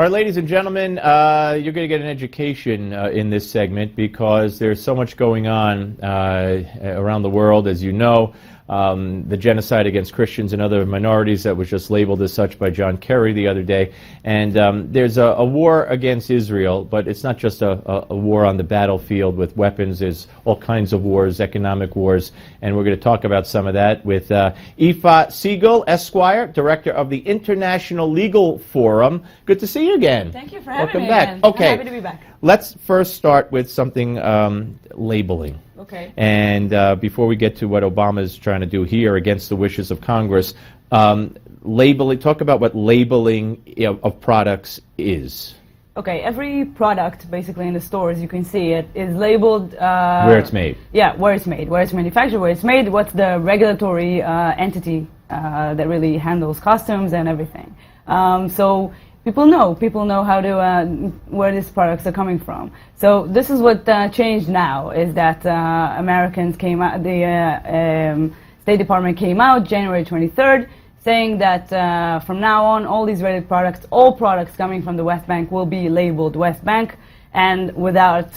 right, ladies and gentlemen, you're going to get an education in this segment because there's so much going on around the world, as you know. The genocide against Christians and other minorities that was just labeled as such by John Kerry the other day. And there's a war against Israel, but it's not just a war on the battlefield with weapons. There's all kinds of wars, economic wars, and we're going to talk about some of that with Yifa Segal, Esquire, Director of the International Legal Forum. Good to see you again. Thank you for having me. Welcome back. Again. Okay. I'm happy to be back. Let's first start with something labeling. Okay. And before we get to what Obama is trying to do here against the wishes of Congress, labeling. Talk about what labeling of products is. Okay. Every product, basically in the stores, you can see it is labeled where it's made. Yeah, where it's made, where it's manufactured, where it's made. What's the regulatory entity that really handles customs and everything. So people know how to where these products are coming from. So this is what changed now is that Americans came out, the State Department came out January 23rd, saying that from now on all Israeli products, all products coming from the West Bank will be labeled West Bank, and without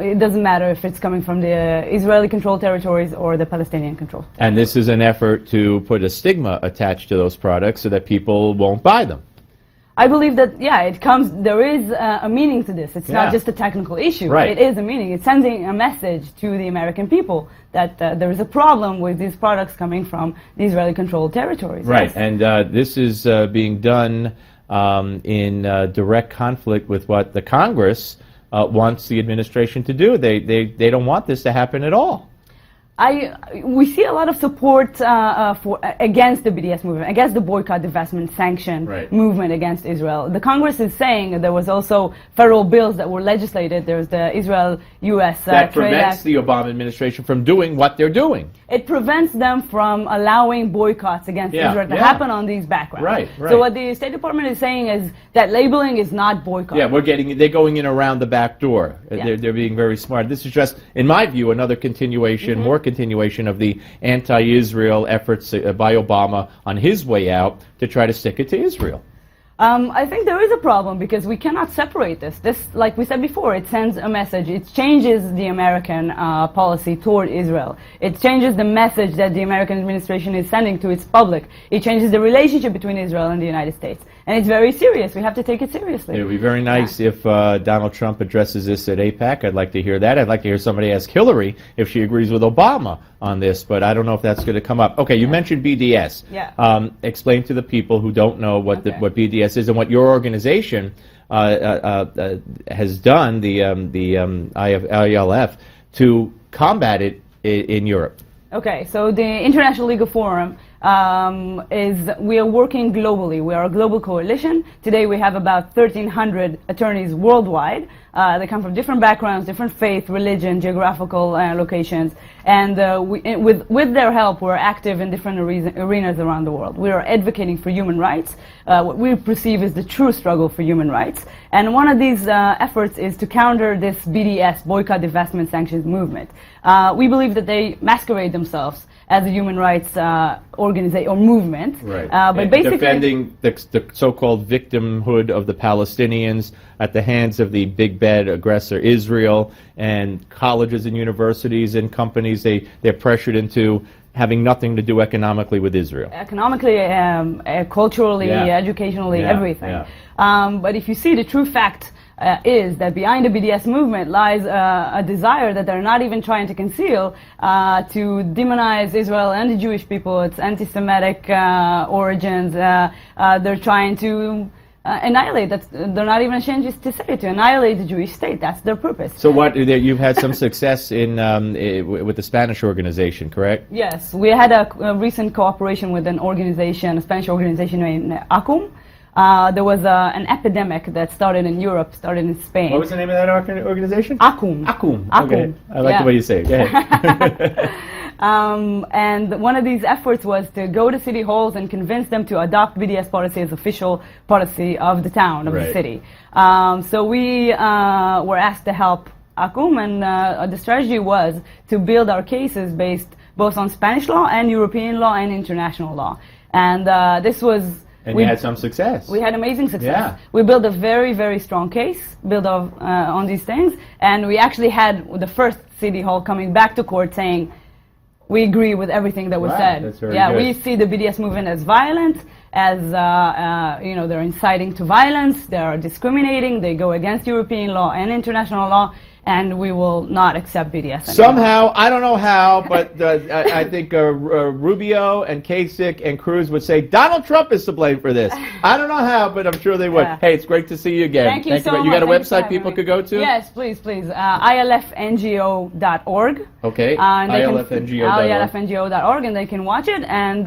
it doesn't matter if it's coming from the Israeli-controlled territories or the Palestinian-controlled. And this is an effort to put a stigma attached to those products so that people won't buy them. I believe that, yeah, there is a meaning to this. It's not just a technical issue. Right. It is a meaning. It's sending a message to the American people that there is a problem with these products coming from the Israeli-controlled territories. Right, yes. and this is being done in direct conflict with what the Congress wants the administration to do. They don't want this to happen at all. We see a lot of support against the BDS movement, against the boycott, divestment, sanction movement against Israel. The Congress is saying there was also federal bills that were legislated. There's the Israel-U.S. that Trade prevents Act. the Obama administration from doing what they're doing. It prevents them from allowing boycotts against Israel to happen on these backgrounds. Right. So what the State Department is saying is that labeling is not boycott. Yeah, they're going in around the back door. Yeah. They're being very smart. This is just, in my view, another continuation, more continuation of the anti-Israel efforts by Obama on his way out to try to stick it to Israel. I think there is a problem because we cannot separate this. This, like we said before, it sends a message. It changes the American policy toward Israel. It changes the message that the American administration is sending to its public. It changes the relationship between Israel and the United States. And it's very serious. We have to take it seriously. It would be very nice if Donald Trump addresses this at AIPAC. I'd like to hear that. I'd like to hear somebody ask Hillary if she agrees with Obama on this, but I don't know if that's going to come up. Okay, you mentioned BDS. Yeah. Explain to the people who don't know what BDS is and what your organization has done, the ILF, to combat it in Europe. Okay, so the International Legal Forum we are working globally. We are a global coalition. Today we have about 1,300 attorneys worldwide. They come from different backgrounds, different faith, religion, geographical locations, and with their help, we're active in different arenas around the world. We are advocating for human rights, what we perceive as the true struggle for human rights. And one of these efforts is to counter this BDS, boycott, divestment, sanctions movement. We believe that they masquerade themselves as a human rights organization or movement, but basically defending the so-called victimhood of the Palestinians at the hands of the big bad aggressor Israel, and colleges and universities and companies they're pressured into having nothing to do economically with Israel. Economically, culturally, educationally, everything. But if you see the true fact is that behind the BDS movement lies a desire that they're not even trying to conceal to demonize Israel and the Jewish people. It's anti-Semitic origins. They're trying to annihilate. They're not even ashamed to say it, to annihilate the Jewish state. That's their purpose. So you've had some success with the Spanish organization, correct? Yes, we had a recent cooperation with a Spanish organization named ACUM. There was an epidemic that started in Europe, started in Spain. What was the name of that organization? ACUM. ACUM. Okay. I like the way you say it. Go ahead. And one of these efforts was to go to city halls and convince them to adopt BDS policy as official policy of the town, of the city. So we were asked to help ACUM, and the strategy was to build our cases based both on Spanish law and European law and international law. And this was And you had some success. We had amazing success. Yeah. We built a very, very strong case on these things, and we actually had the first city hall coming back to court saying, we agree with everything that was said. That's very good. We see the BDS movement as violent, as they're inciting to violence, they are discriminating, they go against European law and international law, and we will not accept BDS anymore. Somehow, I don't know how, but I think Rubio and Kasich and Cruz would say Donald Trump is to blame for this. I don't know how, but I'm sure they would. Yeah. Hey, it's great to see you again. Thank you so much. You got a Thank you for website having people me. could go to? Yes, please. ilfngo.org. Okay, ilfngo.org, and they can watch it and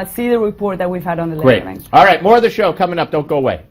see the report that we've had on the Great. labeling. All right, more of the show coming up. Don't go away.